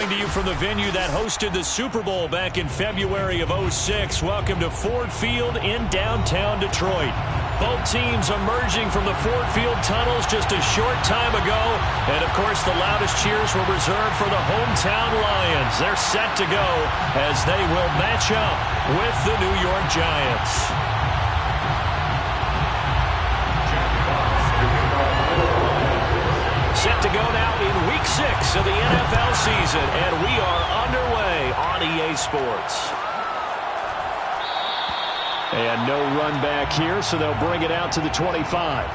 coming to you from the venue that hosted the Super Bowl back in February of '06. Welcome to Ford Field in downtown Detroit. Both teams emerging from the Ford Field tunnels just a short time ago. And, of course, the loudest cheers were reserved for the hometown Lions. They're set to go as they will match up with the New York Giants. Set to go now in Week 6 of the NFL season, and we are underway on EA Sports. And no run back here, so they'll bring it out to the 25.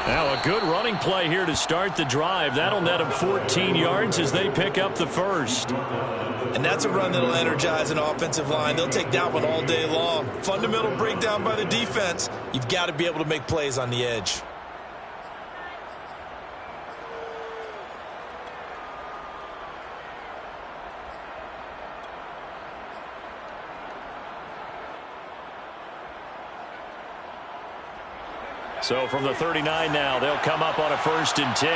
Now a good running play here to start the drive. That'll net them 14 yards as they pick up the first. And that's a run that'll energize an offensive line. They'll take that one all day long. Fundamental breakdown by the defense. You've got to be able to make plays on the edge. So from the 39 now, they'll come up on a 1st and 10.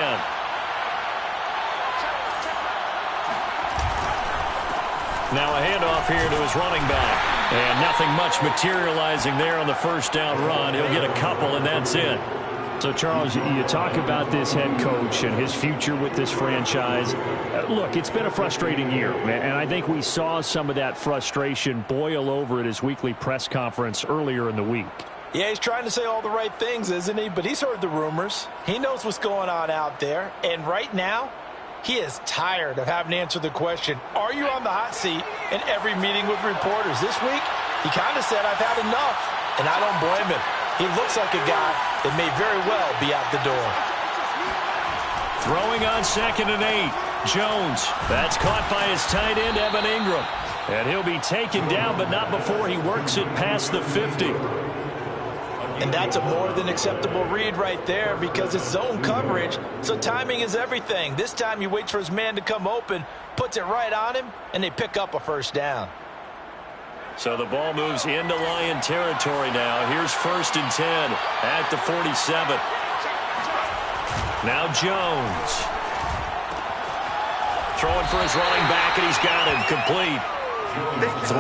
Now a handoff here to his running back. And nothing much materializing there on the first down run. He'll get a couple, and that's it. So, Charles, you talk about this head coach and his future with this franchise. Look, it's been a frustrating year, and I think we saw some of that frustration boil over at his weekly press conference earlier in the week. Yeah, he's trying to say all the right things, isn't he? But he's heard the rumors. He knows what's going on out there. And right now, he is tired of having to answer the question, are you on the hot seat in every meeting with reporters? This week, he kind of said, I've had enough. And I don't blame him. He looks like a guy that may very well be out the door. Throwing on 2nd and 8. Jones. That's caught by his tight end, Evan Ingram. And he'll be taken down, but not before he works it past the 50. And that's a more than acceptable read right there because it's zone coverage, so timing is everything. This time he waits for his man to come open, puts it right on him, and they pick up a first down. So the ball moves into Lion territory now. Here's 1st and 10 at the 47. Now Jones. Throwing for his running back, and he's got him complete.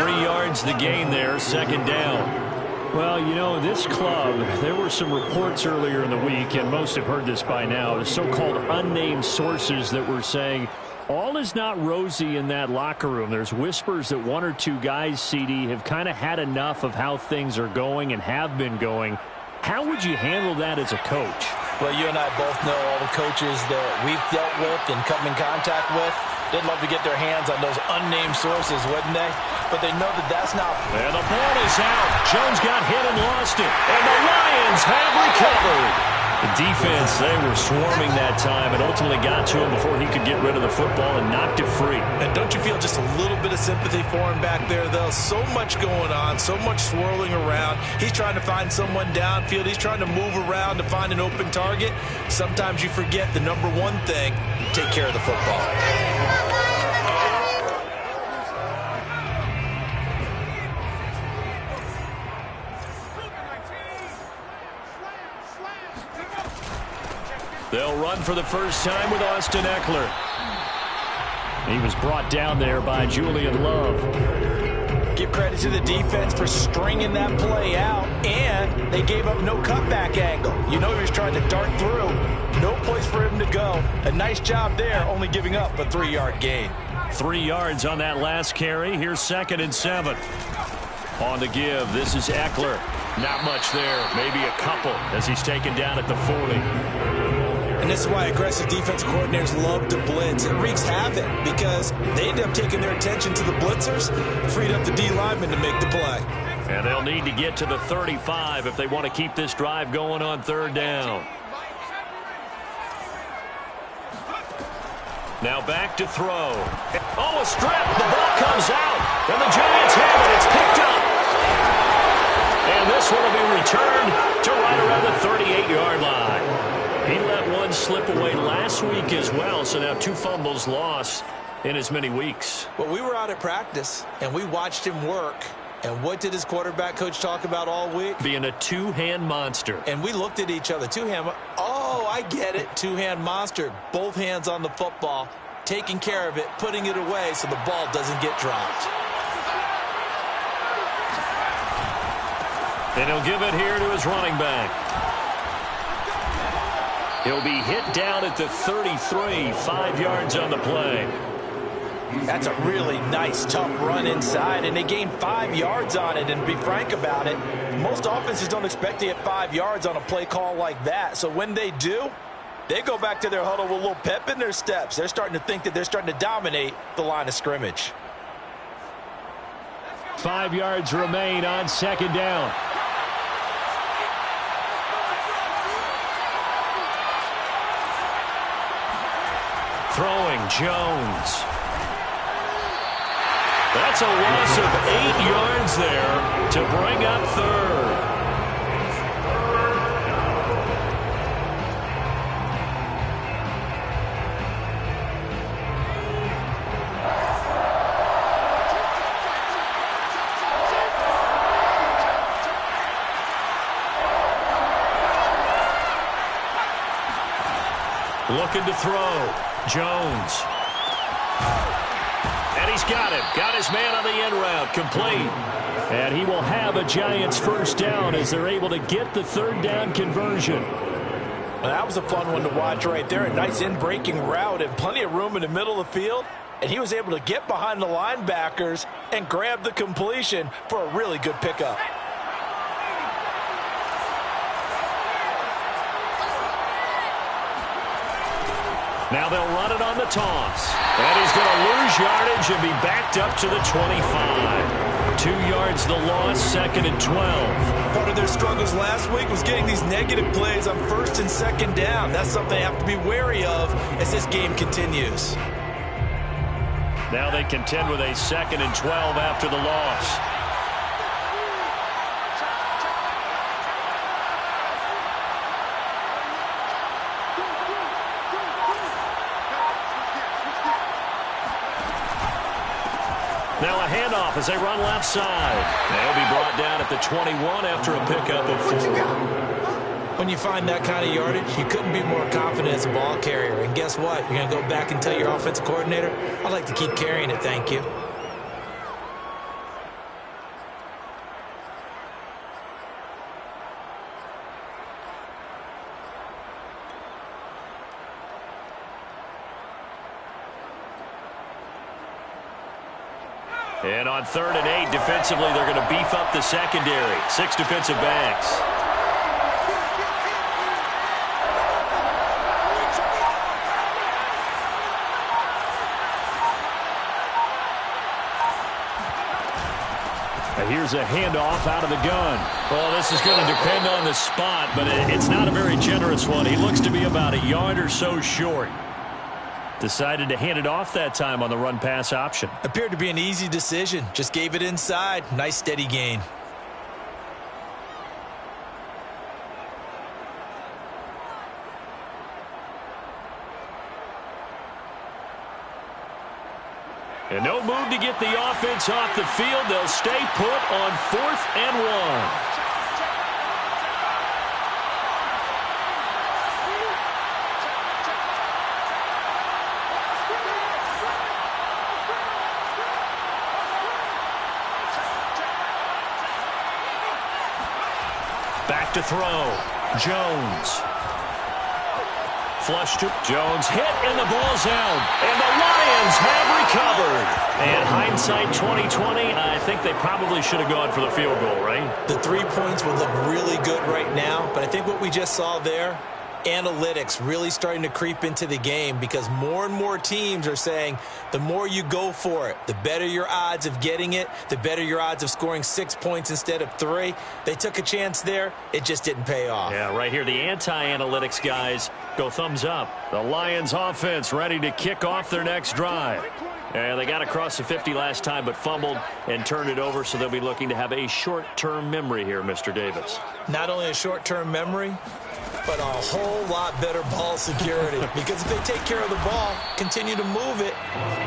3 yards the gain there, 2nd down. Well, you know, this club, there were some reports earlier in the week, and most have heard this by now, the so-called unnamed sources that were saying all is not rosy in that locker room. There's whispers that 1 or 2 guys, CD, have kind of had enough of how things are going and have been going. How would you handle that as a coach? Well, you and I both know all the coaches that we've dealt with and come in contact with. They'd love to get their hands on those unnamed sources, wouldn't they? But they know that that's not... And the ball is out. Jones got hit and lost it. And the Lions have recovered. The defense, they were swarming that time and ultimately got to him before he could get rid of the football and knocked it free. And don't you feel just a little bit of sympathy for him back there, though? So much going on, so much swirling around. He's trying to find someone downfield. He's trying to move around to find an open target. Sometimes you forget the number one thing, take care of the football. They'll run for the first time with Austin Ekeler. He was brought down there by Julian Love. Give credit to the defense for stringing that play out, and they gave up no cutback angle. You know he was trying to dart through. No place for him to go. A nice job there, only giving up a 3-yard gain. 3 yards on that last carry. Here's 2nd and 7. On the give, this is Ekeler. Not much there, maybe a couple as he's taken down at the 40. And this is why aggressive defensive coordinators love to blitz. It wreaks havoc because they end up taking their attention to the blitzers, freed up the D lineman to make the play. And they'll need to get to the 35 if they want to keep this drive going on third down. Now back to throw. Oh, a strip. The ball comes out. And the Giants have it. It's picked up. And this one will be returned to right around the 38-yard line. He let one slip away last week as well, so now 2 fumbles lost in as many weeks. Well, we were out at practice, and we watched him work. And what did his quarterback coach talk about all week? Being a two-hand monster. And we looked at each other. Oh, I get it. Two-hand monster. Both hands on the football, taking care of it, putting it away so the ball doesn't get dropped. And he'll give it here to his running back. He'll be hit down at the 33, 5 yards on the play. That's a really nice, tough run inside, and they gained 5 yards on it. And to be frank about it, most offenses don't expect to get 5 yards on a play call like that. So when they do, they go back to their huddle with a little pep in their steps. They're starting to think that they're starting to dominate the line of scrimmage. 5 yards remain on second down. Throwing Jones. That's a loss of 8 yards there to bring up third. Looking to throw. Jones. And he's got him. Got his man on the end route. Complete. And he will have a Giants first down as they're able to get the third down conversion. Well, that was a fun one to watch right there. A nice in-breaking route and plenty of room in the middle of the field. And he was able to get behind the linebackers and grab the completion for a really good pickup. Now they'll run it on the toss. And he's going to lose yardage and be backed up to the 25. 2 yards the loss, 2nd and 12. Part of their struggles last week was getting these negative plays on 1st and 2nd down. That's something they have to be wary of as this game continues. Now they contend with a 2nd and 12 after the loss. Now a handoff as they run left side. They'll be brought down at the 21 after a pickup of 4. When you find that kind of yardage, you couldn't be more confident as a ball carrier. And guess what? You're going to go back and tell your offensive coordinator, I'd like to keep carrying it, thank you. And on 3rd and 8, defensively, they're going to beef up the secondary. 6 defensive backs. And here's a handoff out of the gun. Well, this is going to depend on the spot, but it's not a very generous one. He looks to be about a yard or so short. Decided to hand it off that time on the run-pass option. Appeared to be an easy decision. Just gave it inside. Nice steady gain. And no move to get the offense off the field. They'll stay put on 4th and 1. Back to throw. Jones. Flush to Jones. Hit, and the ball's out. And the Lions have recovered. And hindsight 2020, I think they probably should have gone for the field goal, right? The 3 points would look really good right now, but I think what we just saw there, analytics really starting to creep into the game because more and more teams are saying the more you go for it, the better your odds of getting it, the better your odds of scoring 6 points instead of 3. They took a chance there. It just didn't pay off. Yeah, right here, the anti-analytics guys go thumbs up. The Lions offense ready to kick off their next drive. And they got across the 50 last time but fumbled and turned it over, so they'll be looking to have a short-term memory here, Mr. Davis. Not only a short-term memory, but a whole lot better ball security. Because if they take care of the ball, continue to move it,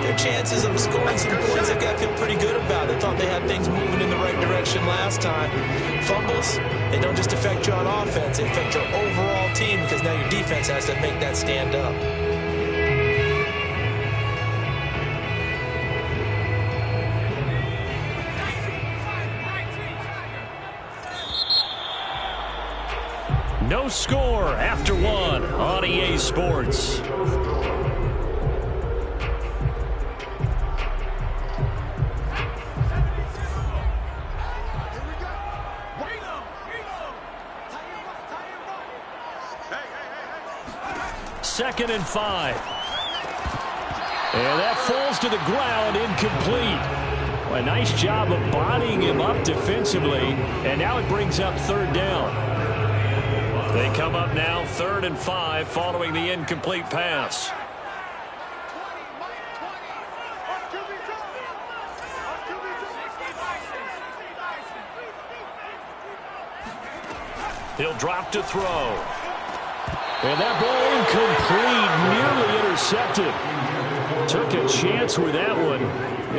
their chances of scoring some points, they've got to feel pretty good about. They thought they had things moving in the right direction last time. Fumbles, they don't just affect you on offense, they affect your overall team because now your defense has to make that stand up. No score after 1 on EA Sports. Second and 5. And that falls to the ground, incomplete. A nice job of bodying him up defensively, and now it brings up third down. They come up now 3rd and 5 following the incomplete pass. He'll drop to throw. And that ball incomplete, nearly intercepted. Took a chance with that one.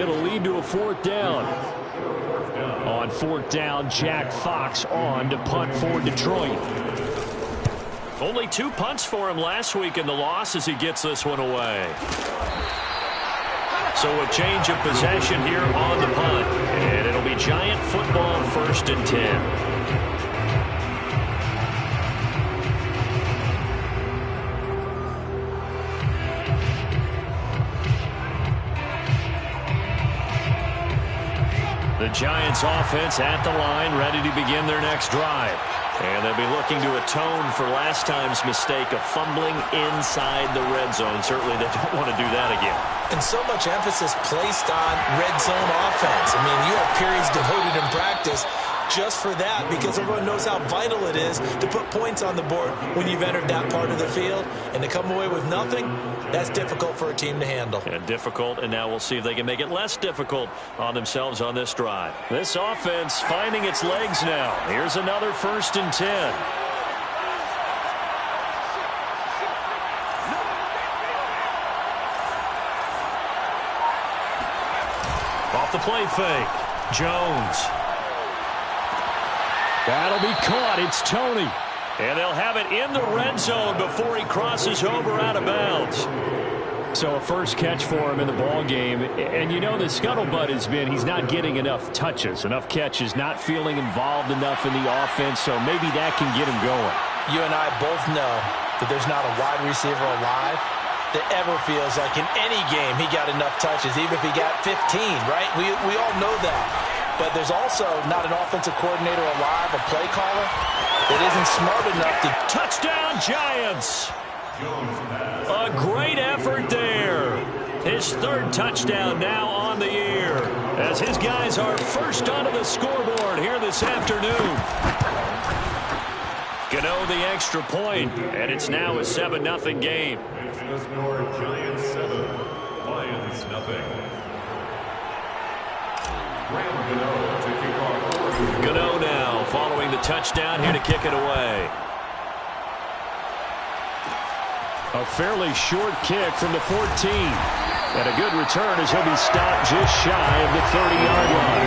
It'll lead to a 4th down. On 4th down, Jack Fox on to punt for Detroit. Only 2 punts for him last week in the loss as he gets this one away. So a change of possession here on the punt. And it'll be Giant football 1st and 10. The Giants offense at the line, ready to begin their next drive. And they'll be looking to atone for last time's mistake of fumbling inside the red zone. Certainly they don't want to do that again. And so much emphasis placed on red zone offense. I mean, you have periods devoted in practice just for that because everyone knows how vital it is to put points on the board when you've entered that part of the field. And to come away with nothing, that's difficult for a team to handle. Yeah, difficult, and now we'll see if they can make it less difficult on themselves on this drive. This offense finding its legs now. Here's another 1st and 10. Off the play fake. Jones. That'll be caught. It's Toney. And they'll have it in the red zone before he crosses over out of bounds. So a first catch for him in the ball game. And you know the scuttlebutt has been he's not getting enough touches, enough catches, not feeling involved enough in the offense. So maybe that can get him going. You and I both know that there's not a wide receiver alive that ever feels like in any game he got enough touches, even if he got 15, right? We all know that. But there's also not an offensive coordinator alive, a play caller, that isn't smart enough to... Touchdown, Giants! A great effort there. His 3rd touchdown now on the year as his guys are first onto the scoreboard here this afternoon. Gano the extra point, and it's now a 7-0 game. The score, Giants 7, Lions nothing. Gano now following the touchdown here to kick it away. A fairly short kick from the 14. And a good return as he'll be stopped just shy of the 30-yard line.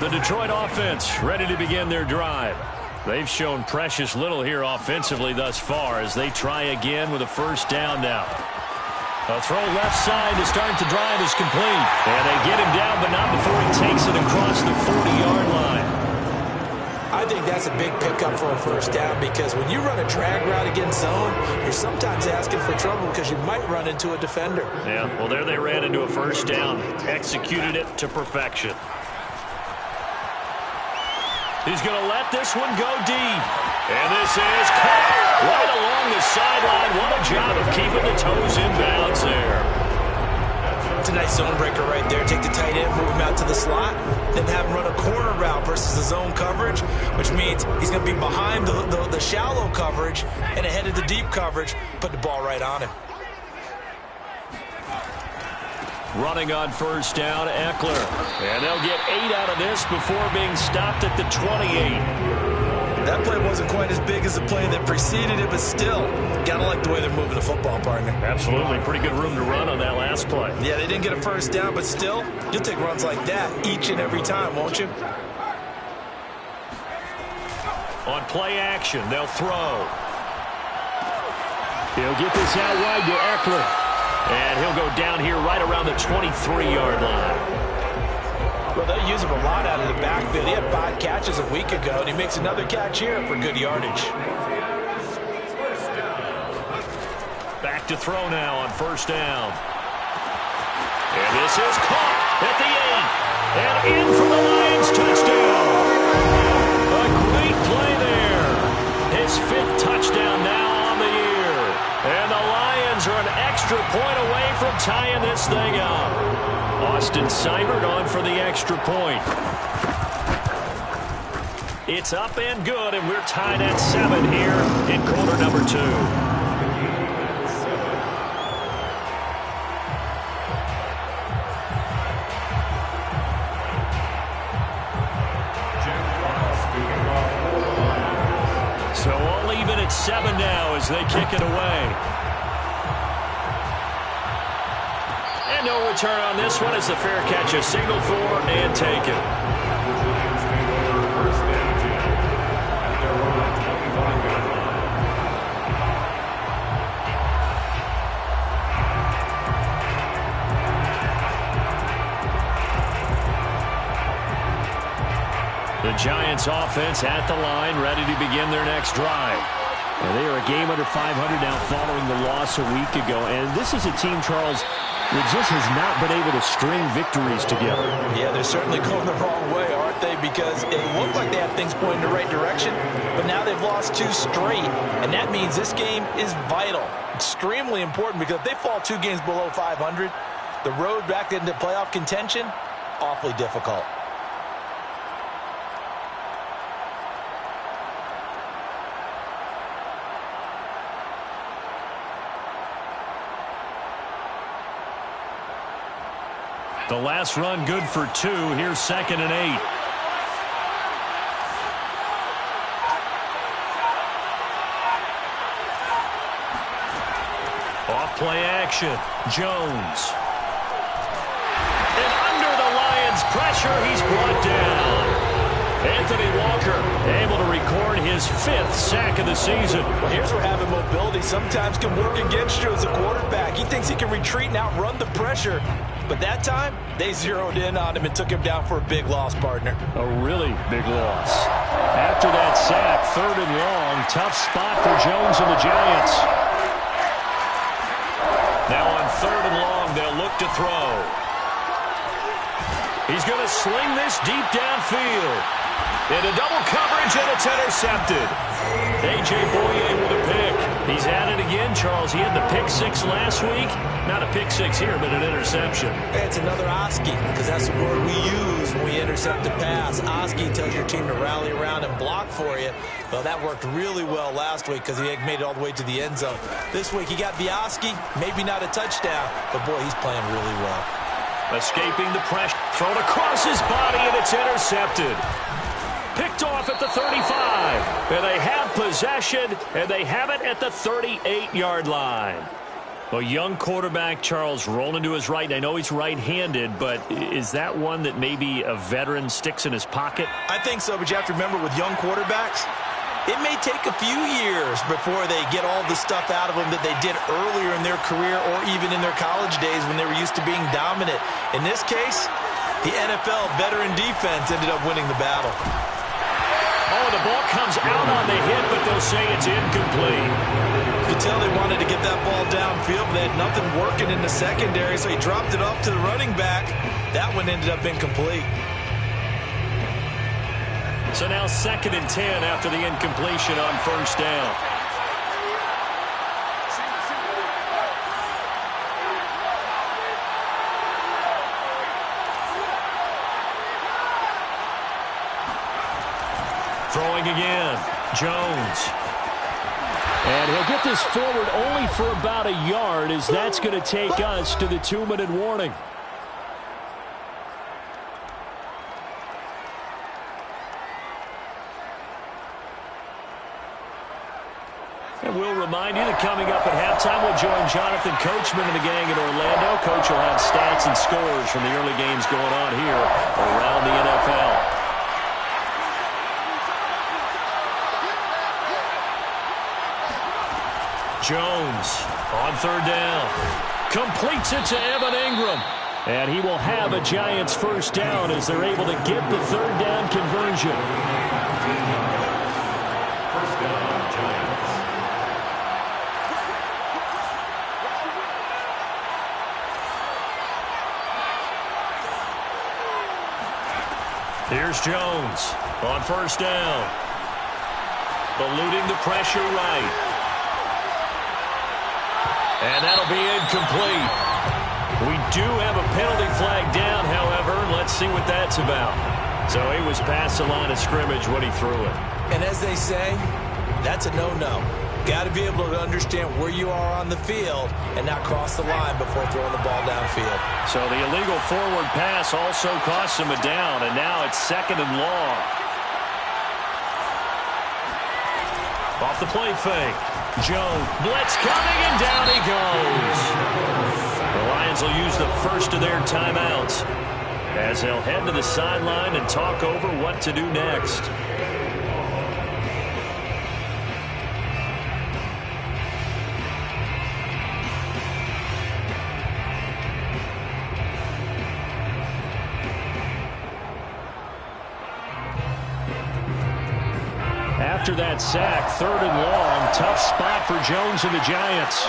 The Detroit offense ready to begin their drive. They've shown precious little here offensively thus far as they try again with a first down now. A throw left side to start the drive is complete. And they get him down, but not before he takes it across the 40-yard line. I think that's a big pickup for a first down because when you run a drag route against zone, you're sometimes asking for trouble because you might run into a defender. Yeah, well, there they ran into a first down. Executed it to perfection. He's going to let this one go deep. And this is caught right along the sideline. What a job of keeping the toes in bounds there. It's a nice zone breaker right there. Take the tight end, move him out to the slot, then have him run a corner route versus the zone coverage, which means he's going to be behind the shallow coverage and ahead of the deep coverage. Put the ball right on him. Running on first down, Eckler. And they'll get 8 out of this before being stopped at the 28. That play wasn't quite as big as the play that preceded it, but still, gotta like the way they're moving the football, partner. Absolutely. Pretty good room to run on that last play. Yeah, they didn't get a first down, but still, you'll take runs like that each and every time, won't you? On play action, they'll throw. He'll get this out wide to Eckler. And he'll go down here right around the 23-yard line. Well, they'll use him a lot out of the backfield. He had 5 catches a week ago, and he makes another catch here for good yardage. Back to throw now on first down. And this is caught at the 8. And in for the Lions touchdown. A great play there. His 5th touchdown now on the year. And the Lions are an extra point away from tying this thing up. Austin Seibert on for the extra point. It's up and good, and we're tied at 7 here in quarter number 2. So all even at 7 now as they kick it away. And no return on this one as the fair catch is signaled for and taken. The Giants offense at the line, ready to begin their next drive. And they are a game under 500 now following the loss a week ago. And this is a team, Charles, that just has not been able to string victories together. Yeah, they're certainly going the wrong way, aren't they? Because it looked like they had things pointing in the right direction, but now they've lost 2 straight, and that means this game is vital, extremely important, because if they fall 2 games below 500, the road back into playoff contention, awfully difficult. The last run good for 2. Here's 2nd and 8. Off play action. Jones. And under the Lions' pressure, he's brought down. Anthony Walker able to record his 5th sack of the season. Well, here's where having mobility sometimes can work against you as a quarterback. He thinks he can retreat and outrun the pressure. But that time, they zeroed in on him and took him down for a big loss, partner. A really big loss. After that sack, 3rd and long, tough spot for Jones and the Giants. Now on 3rd and long, they'll look to throw. He's going to sling this deep downfield. Into double coverage, and it's intercepted. A.J. Bouye with a pick. He's at it again, Charles. He had the pick 6 last week. Not a pick 6 here, but an interception. It's another Oski, because that's the word we use when we intercept a pass. Oski tells your team to rally around and block for you. Well, that worked really well last week because he made it all the way to the end zone. This week, he got Oski, maybe not a touchdown, but boy, he's playing really well. Escaping the pressure, thrown across his body, and it's intercepted. Picked off at the 35. And they have possession, and they have it at the 38-yard line. A young quarterback, Charles, rolling to his right. I know he's right-handed, but is that one that maybe a veteran sticks in his pocket? I think so, but you have to remember with young quarterbacks, it may take a few years before they get all the stuff out of them that they did earlier in their career or even in their college days when they were used to being dominant. In this case, the NFL veteran defense ended up winning the battle. Oh, The ball comes out on the hit, but they'll say it's incomplete. You could tell they wanted to get that ball downfield, but they had nothing working in the secondary, so he dropped it off to the running back. That one ended up incomplete. So now 2nd and 10 after the incompletion on first down. Throwing again, Jones. And he'll get this forward only for about a yard, as that's going to take us to the 2-minute warning. And we'll remind you that coming up at halftime, we'll join Jonathan Coachman and the gang in Orlando. Coach will have stats and scores from the early games going on here around the NFL. Jones on 3rd down. Completes it to Evan Ingram. And he will have a Giants first down as they're able to get the 3rd down conversion. First down, Giants. Here's Jones on 1st down. Eluding the pressure right. And that'll be incomplete. We do have a penalty flag down, however. Let's see what that's about. So he was past the line of scrimmage when he threw it. And as they say, that's a no-no. Got to be able to understand where you are on the field and not cross the line before throwing the ball downfield. So the illegal forward pass also cost him a down, and now it's 2nd and long. Off the play fake. Jones, blitz coming, and down he goes. The Lions will use the first of their timeouts as they'll head to the sideline and talk over what to do next. After that sack, 3rd and long, tough spot for Jones and the Giants.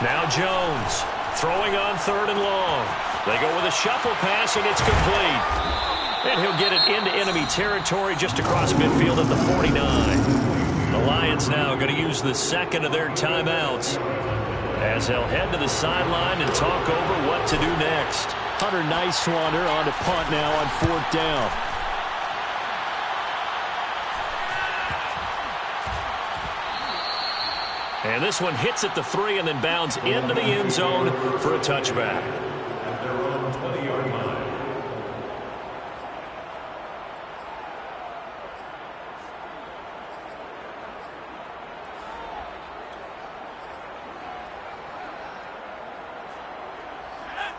Now Jones throwing on 3rd and long. They go with a shuffle pass, and it's complete. And he'll get it into enemy territory just across midfield at the 49. The Lions now going to use the 2nd of their timeouts as they'll head to the sideline and talk over what to do next. Hunter Nicewander on to punt now on 4th down. And this one hits at the 3 and then bounds into the end zone for a touchback. At their own 20-yard line.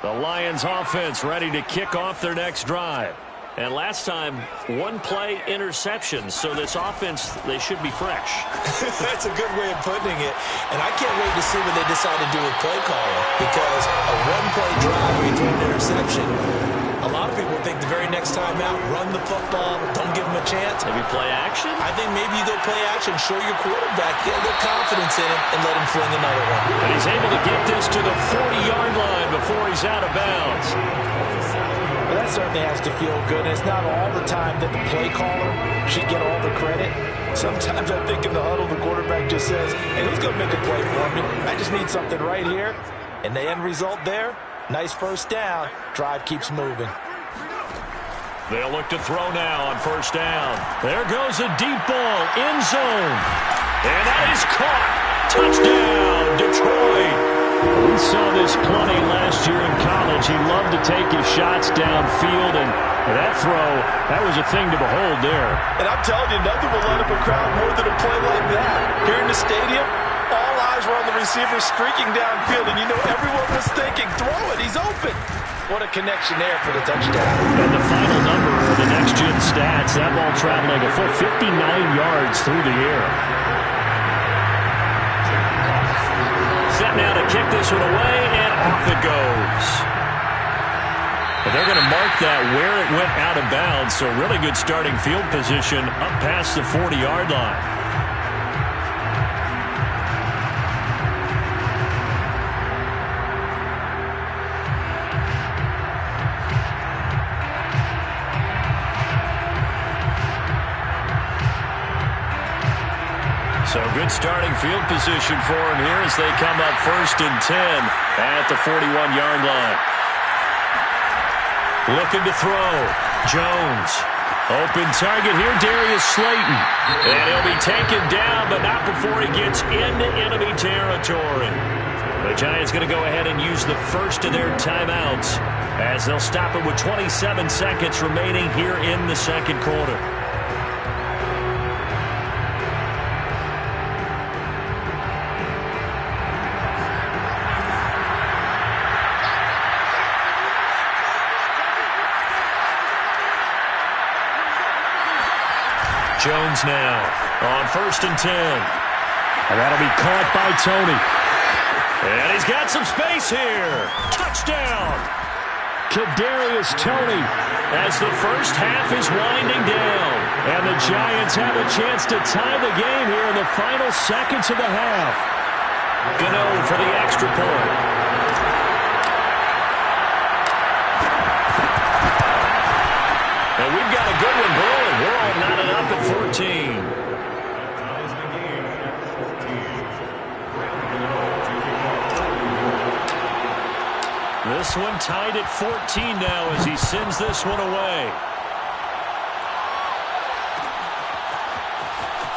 The Lions offense ready to kick off their next drive. And last time, 1-play interception. So this offense, they should be fresh. That's a good way of putting it. And I can't wait to see what they decide to do with play calling. Because a 1-play drive where you throw an interception, a lot of people think the very next time out, run the football, don't give them a chance. Maybe play action? I think maybe you go play action, show your quarterback, get a little confidence in him, and let him fling another one. And he's able to get this to the 40-yard line before he's out of bounds. Well, that certainly has to feel good. And it's not all the time that the play caller should get all the credit. Sometimes I think in the huddle, the quarterback just says, hey, who's going to make a play for me? I just need something right here. And the end result there, nice first down. Drive keeps moving. They'll look to throw now on 1st down. There goes a deep ball, end zone. And that is caught. Touchdown, Detroit. We saw this plenty last year in college. He loved to take his shots downfield, and that throw, that was a thing to behold there. And I'm telling you, nothing will light up a crowd more than a play like that. Here in the stadium, all eyes were on the receiver streaking downfield, and you know everyone was thinking, throw it, he's open. What a connection there for the touchdown. And the final number of the next-gen stats, that ball traveling a full 59 yards through the air. Set now to kick this one away, and off it goes. But they're going to mark that where it went out of bounds, so really good starting field position up past the 40-yard line. So good starting field position for him here as they come up 1st and 10 at the 41-yard line. Looking to throw. Jones. Open target here, Darius Slayton. And he'll be taken down, but not before he gets into enemy territory. The Giants going to go ahead and use the first of their timeouts as they'll stop it with 27 seconds remaining here in the second quarter. Jones now on 1st and 10. And that'll be caught by Toney. And he's got some space here. Touchdown. Kadarius Toney as the first half is winding down. And the Giants have a chance to tie the game here in the final seconds of the half. Gano for the extra point. And we've got a good one brewing. We're all knotted up at 14. This one tied at 14 now as he sends this one away.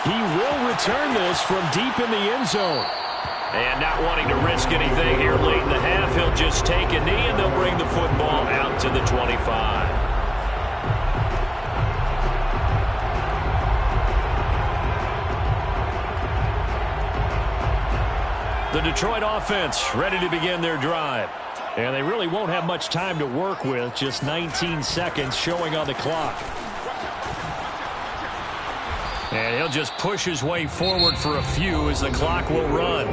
He will return this from deep in the end zone. And not wanting to risk anything here late in the half, he'll just take a knee and they'll bring the football out to the 25. The Detroit offense ready to begin their drive. And they really won't have much time to work with, just 19 seconds showing on the clock. And he'll just push his way forward for a few as the clock will run.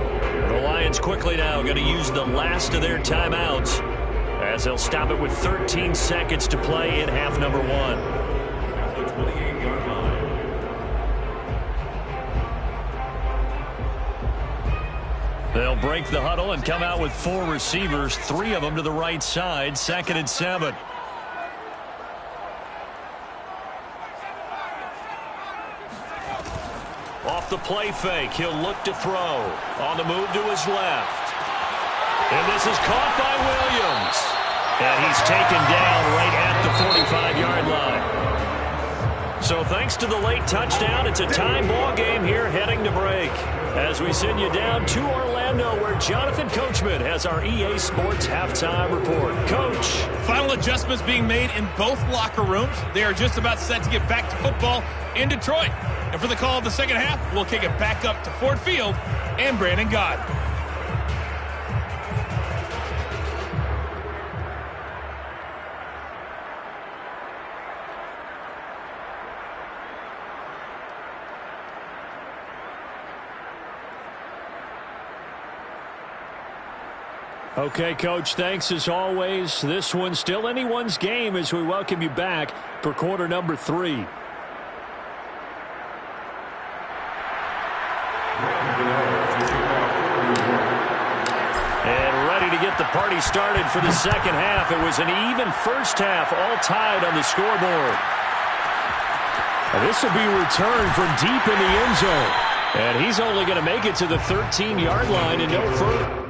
The Lions quickly now going to use the last of their timeouts as they'll stop it with 13 seconds to play in half number one. At the 28-yard line. They'll break the huddle and come out with 4 receivers, 3 of them to the right side, 2nd and 7. Off the play fake, he'll look to throw. On the move to his left. And this is caught by Williams. And he's taken down right at the 45-yard line. So thanks to the late touchdown, it's a tie ball game here heading to break. As we send you down to Orlando, where Jonathan Coachman has our EA Sports halftime report. Coach. Final adjustments being made in both locker rooms. They are just about set to get back to football in Detroit. And for the call of the second half, we'll kick it back up to Ford Field and Brandon Gaudin. Okay, Coach, thanks as always. This one's still anyone's game as we welcome you back for quarter number 3. And ready to get the party started for the second half. It was an even first half, all tied on the scoreboard. This will be returned from deep in the end zone. And he's only going to make it to the 13-yard line and no further.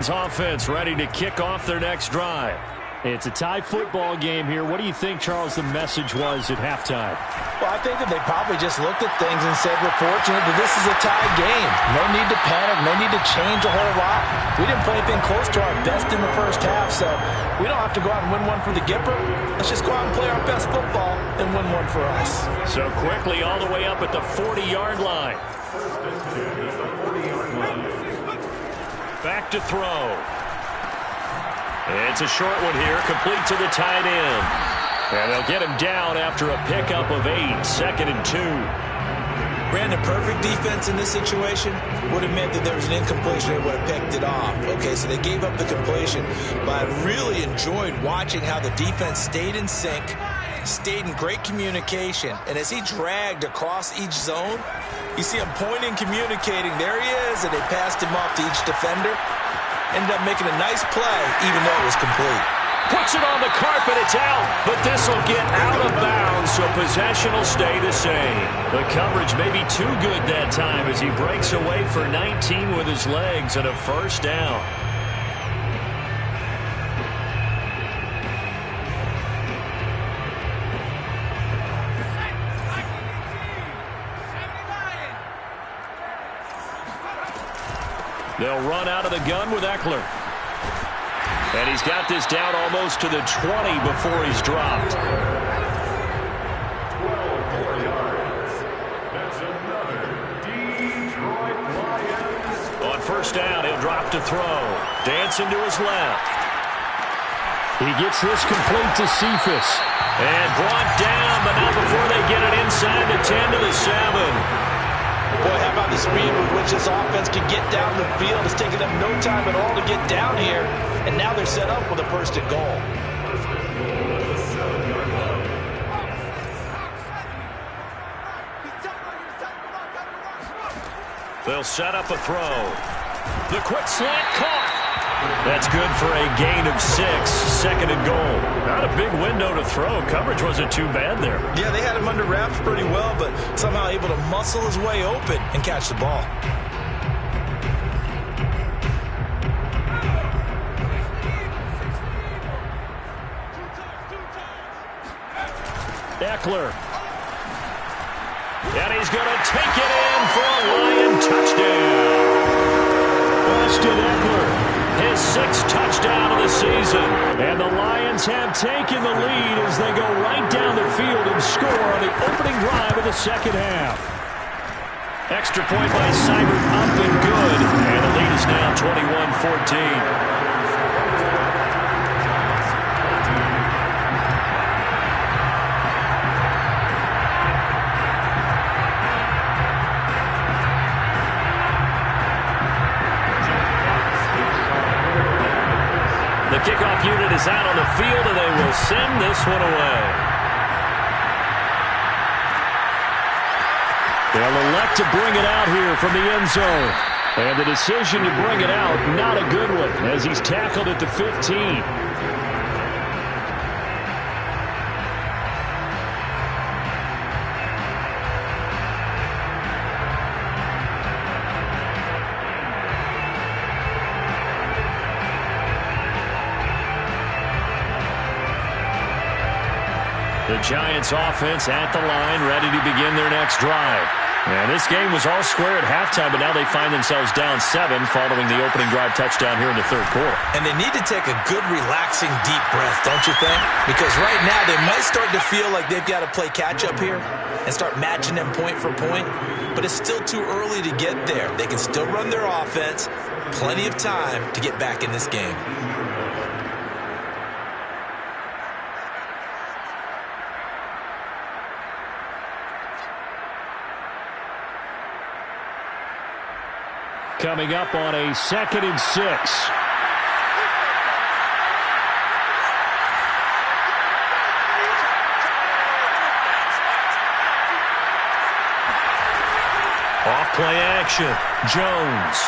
Lions offense ready to kick off their next drive. It's a tie football game here. What do you think, Charles, the message was at halftime? Well, I think that they probably just looked at things and said, we're fortunate that this is a tie game. No need to panic, no need to change a whole lot. We didn't play anything close to our best in the first half, so we don't have to go out and win one for the Gipper. Let's just go out and play our best football and win one for us. So quickly all the way up at the 40-yard line. Back to throw. It's a short one here, complete to the tight end. And they'll get him down after a pickup of 8, 2nd and 2. Brandon, perfect defense in this situation would have meant that there was an incompletion and would have picked it off. Okay, so they gave up the completion, but I really enjoyed watching how the defense stayed in sync, stayed in great communication, and as he dragged across each zone, you see him pointing, communicating, there he is, and they passed him off to each defender. Ended up making a nice play, even though it was complete. Puts it on the carpet, it's out, but this will get out of bounds, so possession will stay the same. The coverage may be too good that time as he breaks away for 19 with his legs and a first down. They'll run out of the gun with Eckler. And he's got this down almost to the 20 before he's dropped. 12 more yards. That's another Detroit Lions. On first down, he'll drop to throw. Dancing to his left. He gets this complete to Cephas. And brought down, but not before they get it inside the 10 to the 7. Boy, how about the speed with which this offense can get down the field? It's taken them no time at all to get down here, and now they're set up with a first and goal. They'll set up a throw. The quick slant caught. That's good for a gain of 6, 2nd and goal. Not a big window to throw. Coverage wasn't too bad there. Yeah, they had him under wraps pretty well, but somehow able to muscle his way open and catch the ball. Eckler. And he's going to take it in for a Lion touchdown. Austin Eckler. His 6th touchdown of the season. And the Lions have taken the lead as they go right down the field and score on the opening drive of the second half. Extra point by Seibert up and good. And the lead is now 21-14. The kickoff unit is out on the field, and they will send this one away. They'll elect to bring it out here from the end zone. And the decision to bring it out, not a good one, as he's tackled at the 15. The Giants offense at the line, ready to begin their next drive. And this game was all square at halftime, but now they find themselves down 7 following the opening drive touchdown here in the third quarter. And they need to take a good, relaxing, deep breath, don't you think? Because right now they might start to feel like they've got to play catch-up here and start matching them point for point. But it's still too early to get there. They can still run their offense. Plenty of time to get back in this game. Coming up on a 2nd and 6. Off play action. Jones.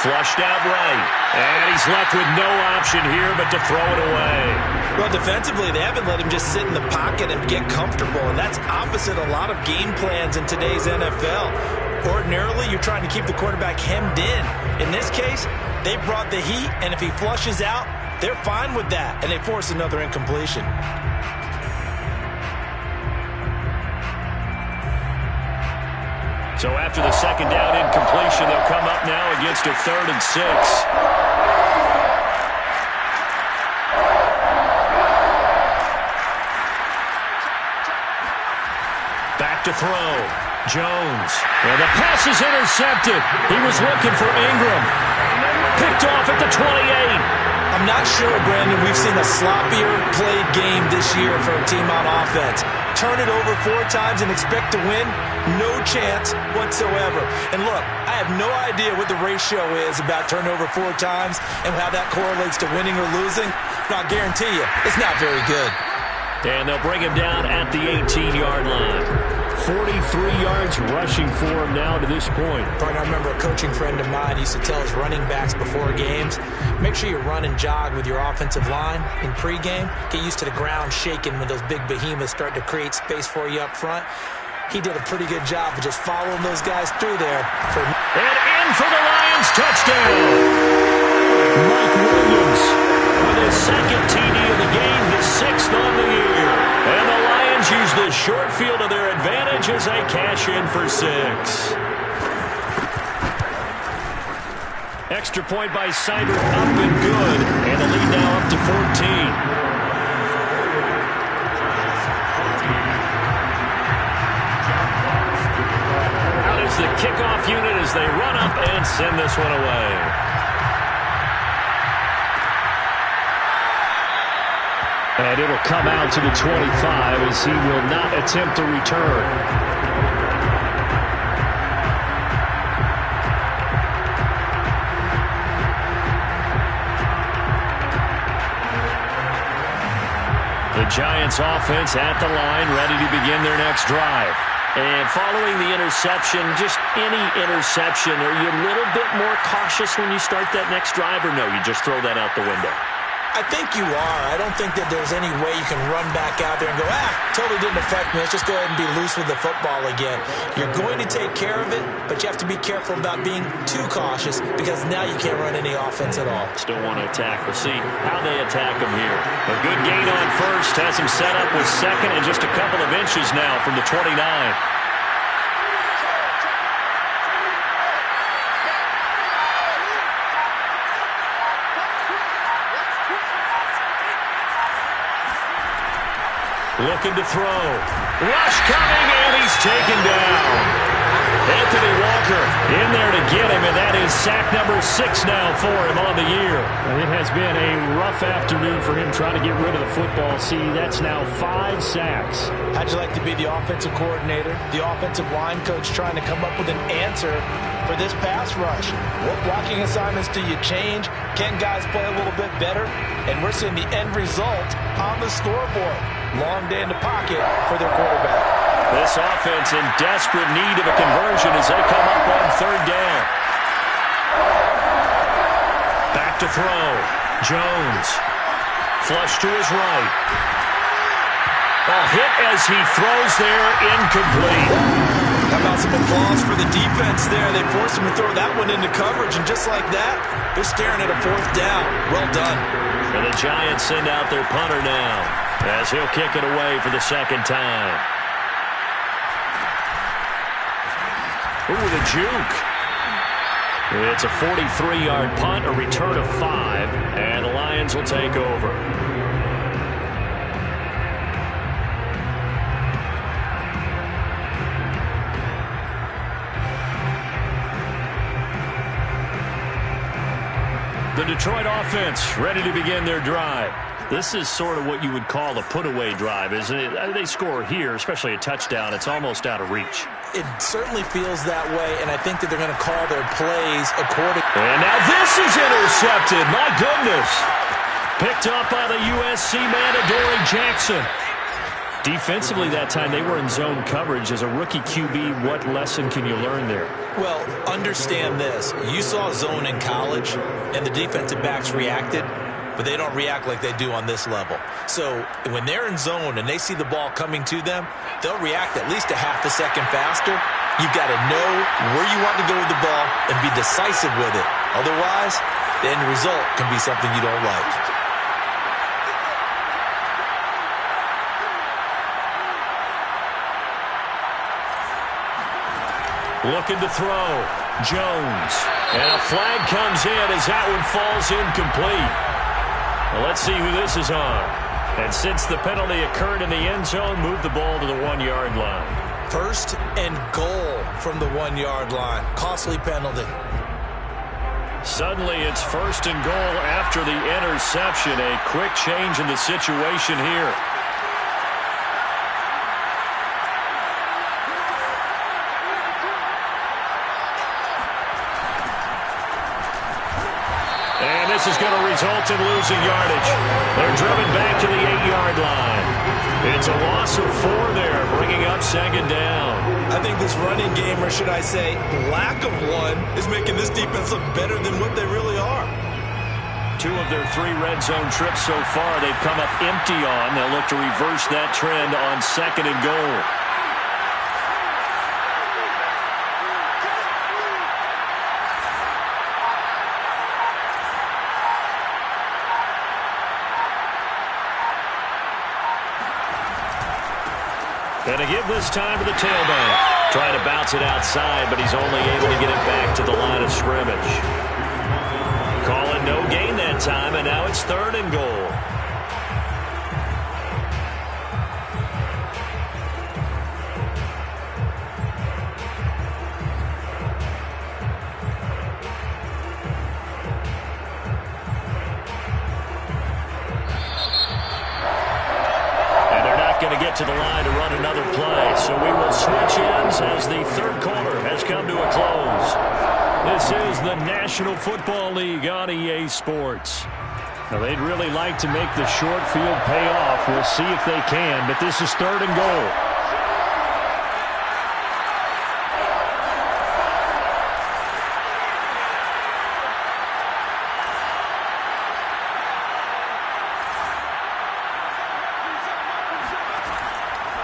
Flushed out right. And he's left with no option here but to throw it away. Well, defensively, they haven't let him just sit in the pocket and get comfortable, and that's opposite a lot of game plans in today's NFL. Ordinarily, you're trying to keep the quarterback hemmed in. In this case, They brought the heat, and if he flushes out, they're fine with that, and they force another incompletion. So after the second down incompletion, they'll come up now against a 3rd and 6. Back to throw. Jones. And the pass is intercepted. He was looking for Ingram. Picked off at the 28. I'm not sure, Brandon, we've seen a sloppier played game this year for a team on offense. Turn it over 4 times and expect to win? No chance whatsoever. And look, I have no idea what the ratio is about turnover 4 times and how that correlates to winning or losing. But I'll guarantee you, it's not very good. And they'll bring him down at the 18-yard line. 43 yards rushing for him now to this point. Brian, I remember a coaching friend of mine used to tell his running backs before games, make sure you run and jog with your offensive line in pregame. Get used to the ground shaking when those big behemoths start to create space for you up front. He did a pretty good job of just following those guys through there. And in for the Lions, touchdown! Mike Williams with his second TD of the game, his 6th on the year. And the Lions use the short field to their advantage as they cash in for 6. Extra point by Seibert, up and good. And the lead now up to 14. The kickoff unit as they run up and send this one away. And it'll come out to the 25 as he will not attempt to return. The Giants offense at the line, ready to begin their next drive. And following the interception, just any interception, are you a little bit more cautious when you start that next drive, or no, you just throw that out the window? I think you are. I don't think that there's any way you can run back out there and go, totally didn't affect me. Let's just go ahead and be loose with the football again. You're going to take care of it, but you have to be careful about being too cautious because now you can't run any offense at all. Still want to attack. We'll see how they attack him here. A good gain on first, has him set up with second and just a couple of inches now from the 29. Looking to throw. Rush coming, and he's taken down. Anthony Walker in there to get him, and that is sack number 6 now for him on the year. It has been a rough afternoon for him trying to get rid of the football. See, that's now 5 sacks. How'd you like to be the offensive coordinator, the offensive line coach trying to come up with an answer for this pass rush? What blocking assignments do you change? Can guys play a little bit better? And we're seeing the end result on the scoreboard. Long day in the pocket for their quarterback. This offense in desperate need of a conversion as they come up on 3rd down. Back to throw. Jones. Flush to his right. A hit as he throws there, incomplete. How about some applause for the defense there? They forced him to throw that one into coverage, and just like that, they're staring at a 4th down. Well done. And the Giants send out their punter now as he'll kick it away for the 2nd time. Ooh, the juke. It's a 43-yard punt, a return of 5, and the Lions will take over. The Detroit offense ready to begin their drive. This is sort of what you would call a put-away drive, isn't it? They score here, especially a touchdown. It's almost out of reach. It certainly feels that way, and I think that they're going to call their plays accordingly. And now this is intercepted. My goodness. Picked up by the USC man, Adoree Jackson. Defensively that time, they were in zone coverage. As a rookie QB, what lesson can you learn there? Well, understand this. You saw zone in college, and the defensive backs reacted, but they don't react like they do on this level. So when they're in zone and they see the ball coming to them, they'll react at least a half a second faster. You've got to know where you want to go with the ball and be decisive with it. Otherwise, the end result can be something you don't like. Looking to throw. Jones. And a flag comes in as that one falls incomplete. Well, let's see who this is on. And since the penalty occurred in the end zone, move the ball to the 1-yard line. 1st and goal from the 1-yard line. Costly penalty. Suddenly it's 1st and goal after the interception. A quick change in the situation here. And this is going to result in losing yardage. They're driven back to the 8-yard line. It's a loss of 4 there, bringing up 2nd down. I think this running game, or should I say lack of one, is making this defense look better than what they really are. 2 of their 3 red zone trips so far they've come up empty on. They'll look to reverse that trend on 2nd and goal. And to give this time to the tailback. Trying to bounce it outside, but he's only able to get it back to the line of scrimmage. Calling no gain that time, and now it's 3rd and goal. Going to get to the line to run another play. So we will switch ends as the 3rd quarter has come to a close. This is the National Football League on EA Sports. Now they'd really like to make the short field pay off. We'll see if they can, but this is 3rd and goal.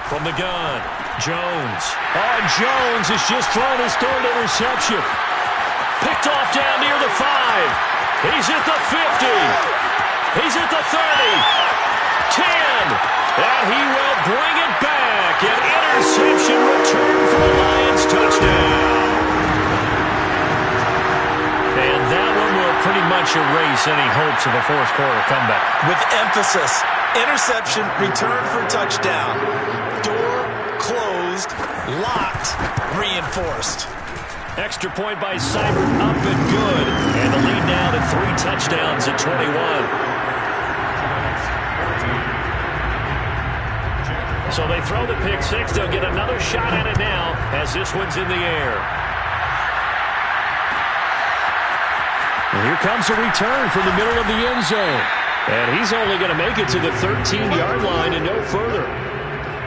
From the gun, Jones. Oh, Jones has just thrown his 3rd interception. Picked off down near the 5. He's at the 50. He's at the 30. 10. And he will bring it back. An interception return for a Lions touchdown. And that one will pretty much erase any hopes of a 4th quarter comeback. With emphasis, interception, return for touchdown. Door closed, locked, reinforced. Extra point by Seibert, up and good. And the lead now to 3 touchdowns at 21. So they throw the pick 6. They'll get another shot at it now as this one's in the air. And here comes a return from the middle of the end zone. And he's only going to make it to the 13-yard line and no further.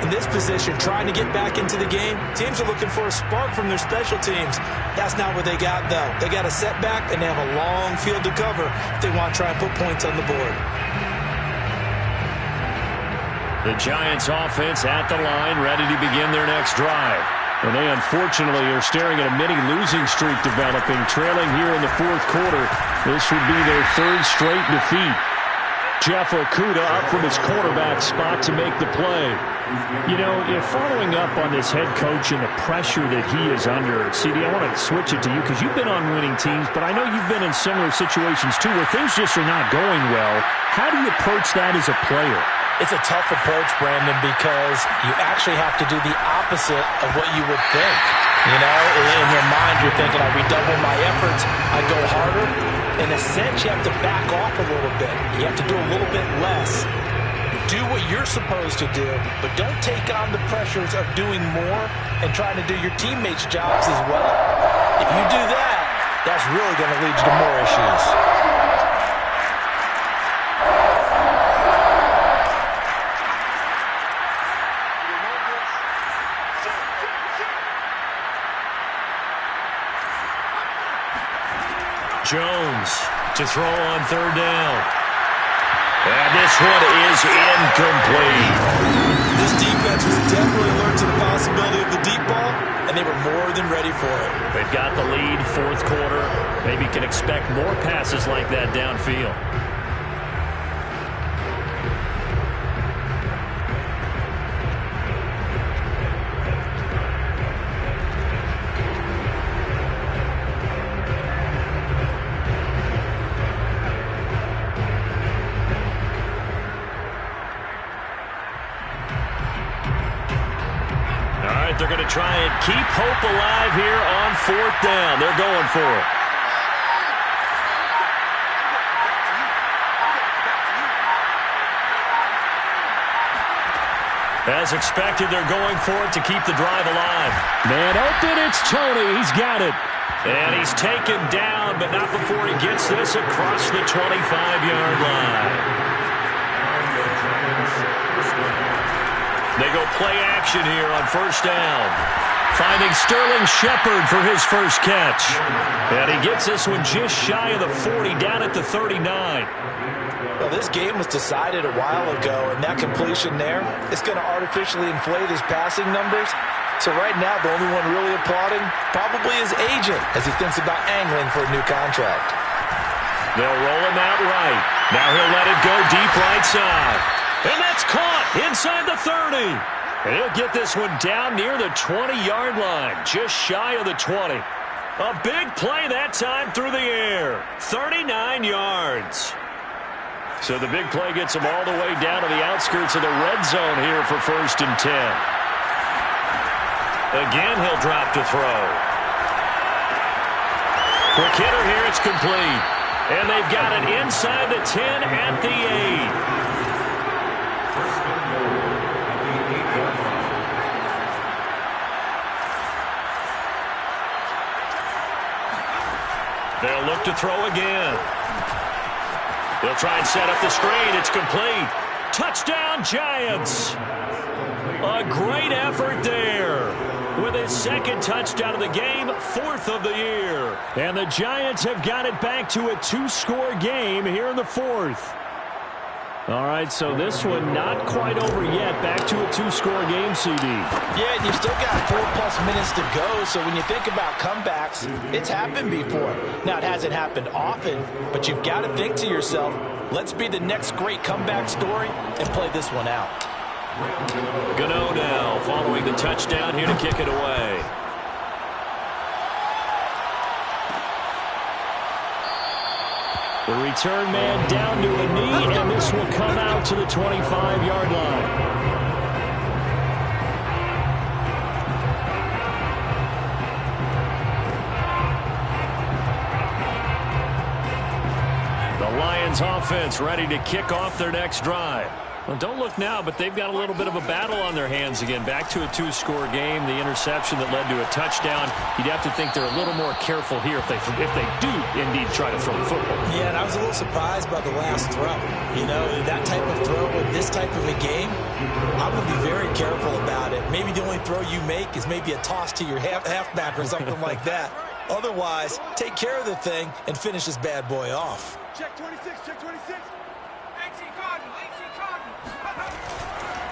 In this position, trying to get back into the game, teams are looking for a spark from their special teams. That's not what they got, though. They got a setback, and they have a long field to cover if they want to try and put points on the board. The Giants offense at the line, ready to begin their next drive. And they unfortunately are staring at a mini losing streak developing, trailing here in the 4th quarter. This would be their 3rd straight defeat. Jeff Okudah up from his quarterback spot to make the play. You know, following up on this head coach and the pressure that he is under, CD, I want to switch it to you because you've been on winning teams, but I know you've been in similar situations too where things just are not going well. How do you approach that as a player? It's a tough approach, Brandon, because you actually have to do the opposite of what you would think. You know, in your mind, you're thinking, I redouble my efforts, I go harder. In a sense, you have to back off a little bit. You have to do a little bit less. Do what you're supposed to do, but don't take on the pressures of doing more and trying to do your teammates' jobs as well. If you do that, that's really going to lead you to more issues. Jones to throw on 3rd down. And this one is incomplete. This defense was definitely alert to the possibility of the deep ball, and they were more than ready for it. They've got the lead, fourth quarter. Maybe can expect more passes like that downfield. They're going to try and keep hope alive here on fourth down. They're going for it. As expected, they're going for it to keep the drive alive. Man open, it's Tony. He's got it. And he's taken down, but not before he gets this across the 25-yard line. They go play action here on first down. Finding Sterling Shepard for his first catch. And he gets this one just shy of the 40, down at the 39. Well, this game was decided a while ago, and that completion there is going to artificially inflate his passing numbers. So right now, the only one really applauding probably his agent as he thinks about angling for a new contract. They'll roll him out right. Now he'll let it go deep right side. And that's caught inside the 30. And he'll get this one down near the 20-yard line, just shy of the 20. A big play that time through the air. 39 yards. So the big play gets him all the way down to the outskirts of the red zone here for first and 10. Again, he'll drop to throw. Quick hitter here, it's complete. And they've got it inside the 10 at the 8. They'll look to throw again. They'll try and set up the screen. It's complete. Touchdown, Giants. A great effort there. With his second touchdown of the game, fourth of the year. And the Giants have got it back to a two-score game here in the fourth. All right, so this one not quite over yet. Back to a two-score game, CD. Yeah, and you've still got 4+ minutes to go, so when you think about comebacks, it's happened before. Now, it hasn't happened often, but you've got to think to yourself, let's be the next great comeback story and play this one out. Gano now following the touchdown here to kick it away. The return man down to a knee, and this will come out to the 25-yard line. The Lions offense ready to kick off their next drive. Well, don't look now, but they've got a little bit of a battle on their hands again. Back to a two-score game. The interception that led to a touchdown. You'd have to think they're a little more careful here if they do indeed try to throw the football. Yeah, and I was a little surprised by the last throw. You know, that type of throw in this type of a game, I'm going to be very careful about it. Maybe the only throw you make is maybe a toss to your halfback or something like that. Otherwise, take care of the thing and finish this bad boy off. Check 26, check 26.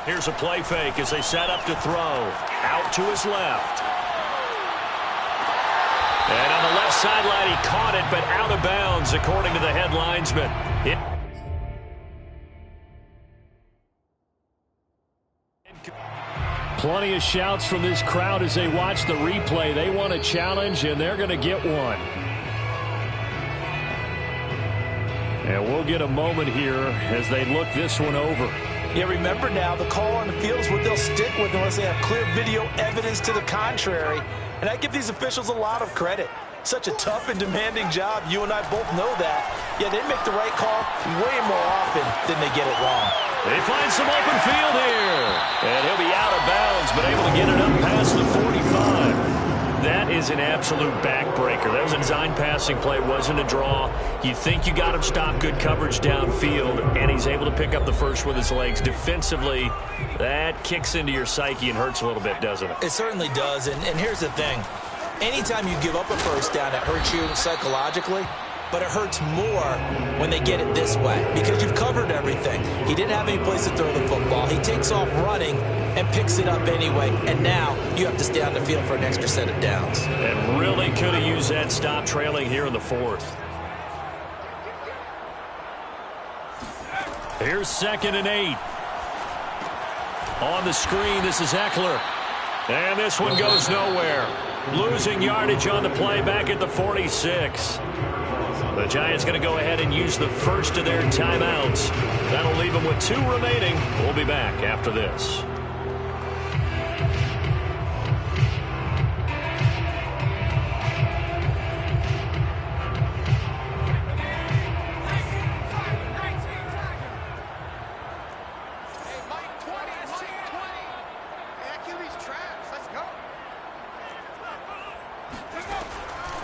Here's a play fake as they set up to throw. Out to his left. And on the left sideline, he caught it, but out of bounds, according to the head linesman. Plenty of shouts from this crowd as they watch the replay. They want a challenge, and they're going to get one. And we'll get a moment here as they look this one over. Yeah, remember now, the call on the field is what they'll stick with unless they have clear video evidence to the contrary. And I give these officials a lot of credit. Such a tough and demanding job. You and I both know that. Yeah, they make the right call way more often than they get it wrong. They find some open field here. And he'll be out of bounds, but able to get it up past the 45. That is an absolute backbreaker. That was a design passing play, wasn't a draw. You think you got him stopped, good coverage downfield, and he's able to pick up the first with his legs. Defensively, that kicks into your psyche and hurts a little bit, doesn't it? It certainly does, and here's the thing. Anytime you give up a first down, it hurts you psychologically. but it hurts more when they get it this way because you've covered everything. He didn't have any place to throw the football. He takes off running and picks it up anyway, and now you have to stay on the field for an extra set of downs. And really could have used that stop trailing here in the fourth. Here's 2nd and 8. On the screen, this is Eckler. And this one goes nowhere. Losing yardage on the play back at the 46. The Giants going to go ahead and use the first of their timeouts. That'll leave them with 2 remaining. We'll be back after this.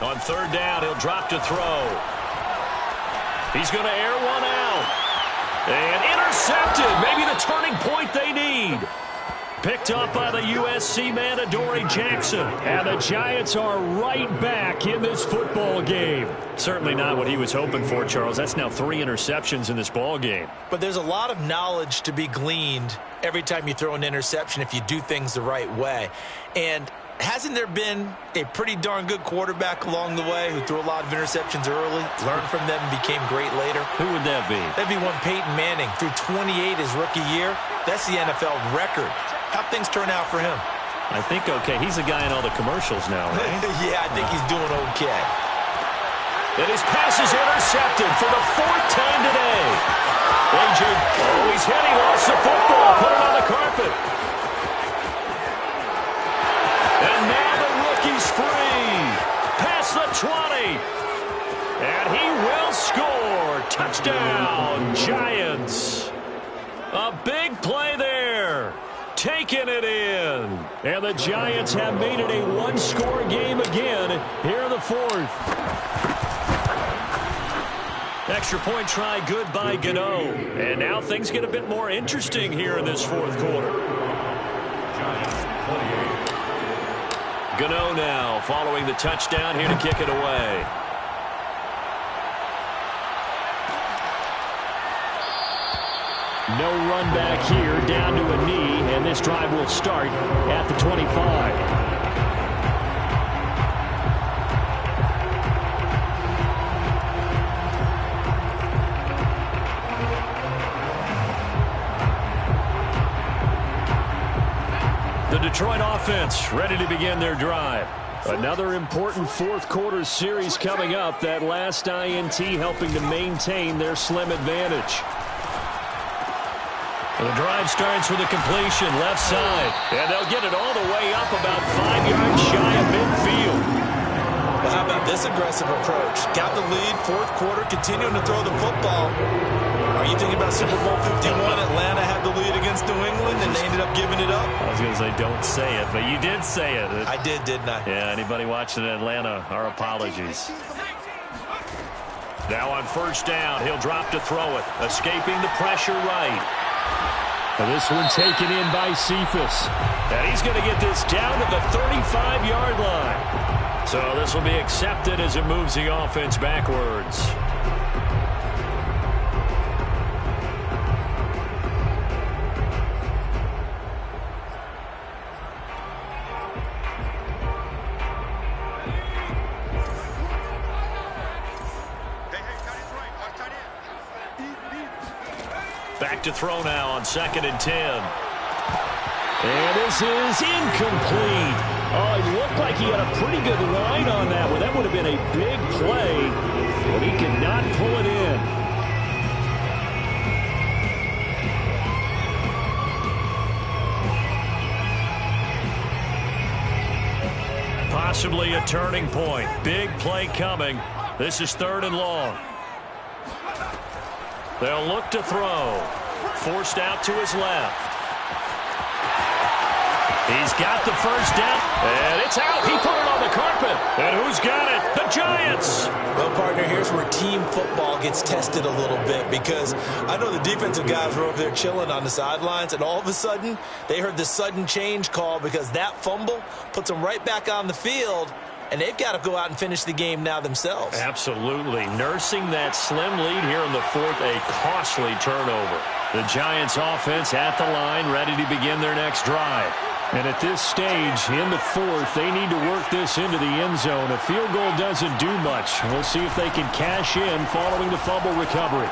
On 3rd down, he'll drop to throw. He's going to air one out. And intercepted. Maybe the turning point they need. Picked up by the USC man, Adoree Jackson. And the Giants are right back in this football game. Certainly not what he was hoping for, Charles. That's now 3 interceptions in this ball game. But there's a lot of knowledge to be gleaned every time you throw an interception if you do things the right way. And hasn't there been a pretty darn good quarterback along the way who threw a lot of interceptions early, learned from them, and became great later? Who would that be? That'd be one Peyton Manning. Threw 28 his rookie year. That's the NFL record. How'd things turn out for him? I think okay. He's a guy in all the commercials now, right? Yeah, I think he's doing okay. And his pass is intercepted for the 4th time today. A.J. he's hit. He lost the football. Put it on the carpet. And now the rookie's free. Past the 20. And he will score. Touchdown, Giants. A big play there. Taking it in. And the Giants have made it a 1-score game again here in the 4th. Extra point try good by Gano. And now things get a bit more interesting here in this 4th quarter. Gano now following the touchdown here to kick it away. No run back here, down to a knee, and this drive will start at the 25. The Detroit offense ready to begin their drive. Another important 4th quarter series coming up. That last INT helping to maintain their slim advantage. The drive starts with a completion left side. And they'll get it all the way up about 5 yards shy of midfield. Well, how about this aggressive approach? Got the lead, 4th quarter, continuing to throw the football. Are you thinking about Super Bowl 51? Atlanta had the lead against New England, and they ended up giving it up? I was going to say, don't say it, but you did say it. I did, didn't I? Yeah, anybody watching Atlanta, our apologies. Now on 1st down, he'll drop to throw it. Escaping the pressure right. And this one taken in by Cephas. And he's going to get this down to the 35-yard line. So this will be accepted as it moves the offense backwards. Back to throw now on 2nd and 10. And this is incomplete. Oh, it looked like he had a pretty good line on that one. That would have been a big play, but he could not pull it in. Possibly a turning point. Big play coming. This is 3rd and long. They'll look to throw. Forced out to his left. He's got the 1st down. And it's out. He put it on the carpet. And who's got it? The Giants. Well, partner, here's where team football gets tested a little bit because I know the defensive guys were over there chilling on the sidelines, and all of a sudden they heard the sudden change call because that fumble puts them right back on the field. and they've got to go out and finish the game now themselves. Absolutely. Nursing that slim lead here in the fourth, a costly turnover. The Giants offense at the line, ready to begin their next drive. And at this stage, in the fourth, they need to work this into the end zone. A field goal doesn't do much. We'll see if they can cash in following the fumble recovery.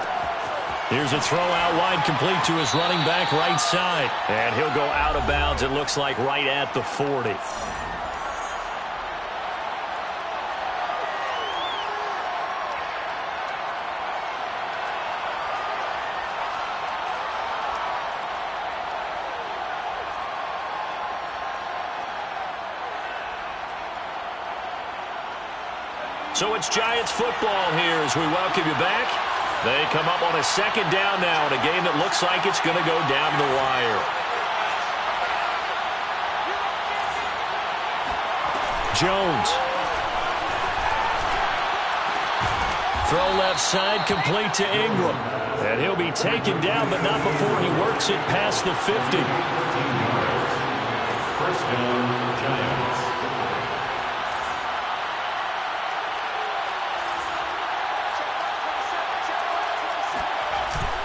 Here's a throw out wide, complete to his running back right side. And he'll go out of bounds, it looks like, right at the 40. So it's Giants football here as we welcome you back. They come up on a second down now in a game that looks like it's going to go down the wire. Jones. Throw left side, complete to Ingram. And he'll be taken down, but not before he works it past the 50. First down, Giants.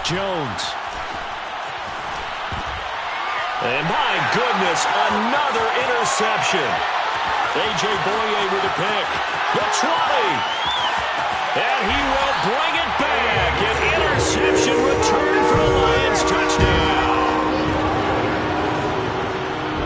Jones. And my goodness, another interception. A.J. Boye with a pick. The 20. And he will bring it back. An interception return for the Lions touchdown.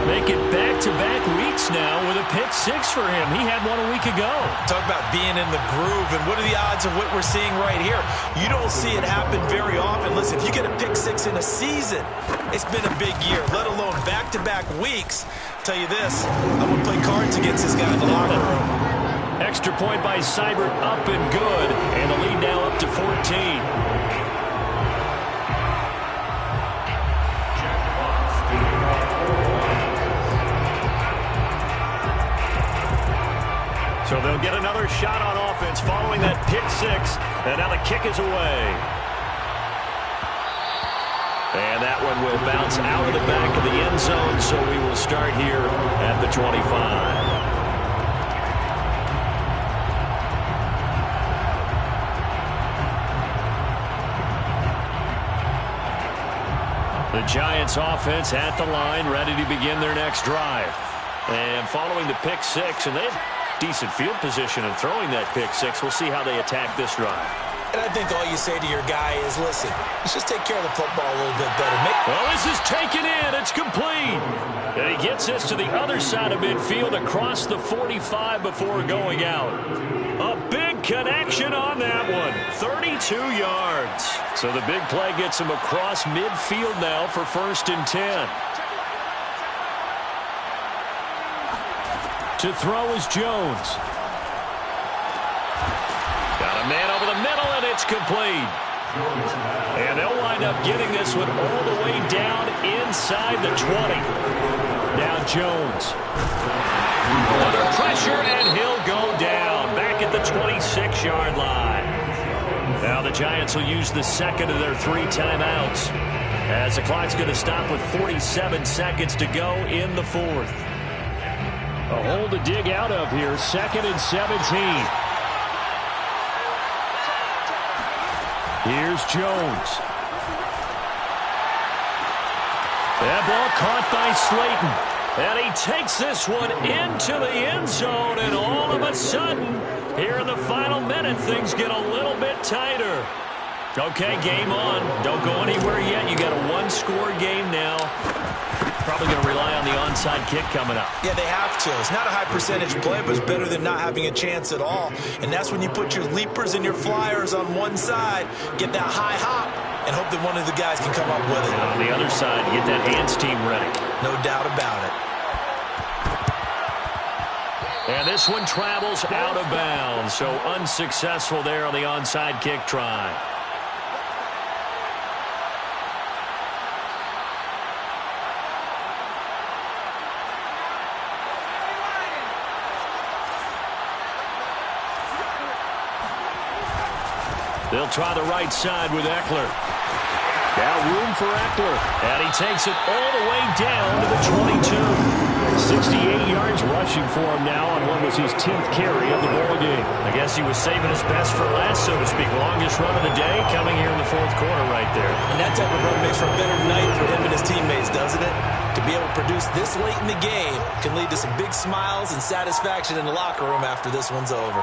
Make it back-to-back weeks now with a pick six for him. He had one a week ago. Talk about being in the groove, and what are the odds of what we're seeing right here? You don't see it happen very often. Listen, if you get a pick six in a season, it's been a big year, let alone back-to-back weeks. I'll tell you this, I would play cards against this guy in the locker room. Extra point by Seibert, up and good, and the lead now up to 14. So they'll get another shot on offense following that pick six. And now the kick is away. And that one will bounce out of the back of the end zone. So we will start here at the 25. The Giants offense at the line, ready to begin their next drive. And following the pick six, and they have decent field position and throwing that pick six. We'll see how they attack this drive. And I think all you say to your guy is, listen, let's just take care of the football a little bit better. Well, this is taken in. It's complete. And he gets this to the other side of midfield across the 45 before going out. A big connection on that one. 32 yards. So the big play gets him across midfield now for 1st and 10. To throw is Jones. Got a man over the middle, and it's complete. And they'll wind up getting this one all the way down inside the 20. Now Jones. Under pressure, and he'll go down back at the 26-yard line. Now the Giants will use the second of their 3 timeouts as the clock's going to stop with 47 seconds to go in the fourth. A hole to dig out of here. 2nd and 17. Here's Jones. That ball caught by Slayton. And he takes this one into the end zone. And all of a sudden, here in the final minute, things get a little bit tighter. Okay, game on. Don't go anywhere yet. You got a 1-score game now. Probably going to rely on the onside kick coming up. Yeah, they have to. It's not a high percentage play, but it's better than not having a chance at all. And that's when you put your leapers and your flyers on one side, get that high hop, and hope that one of the guys can come up with it. And on the other side, get that hands team ready. No doubt about it. And this one travels out of bounds. So unsuccessful there on the onside kick try. They'll try the right side with Eckler. Now room for Eckler. And he takes it all the way down to the 22. 68 yards rushing for him now on what was his 10th carry of the ball game. I guess he was saving his best for last, so to speak. Longest run of the day coming here in the fourth quarter right there. And that type of run makes for a better night for him and his teammates, doesn't it? To be able to produce this late in the game can lead to some big smiles and satisfaction in the locker room after this one's over.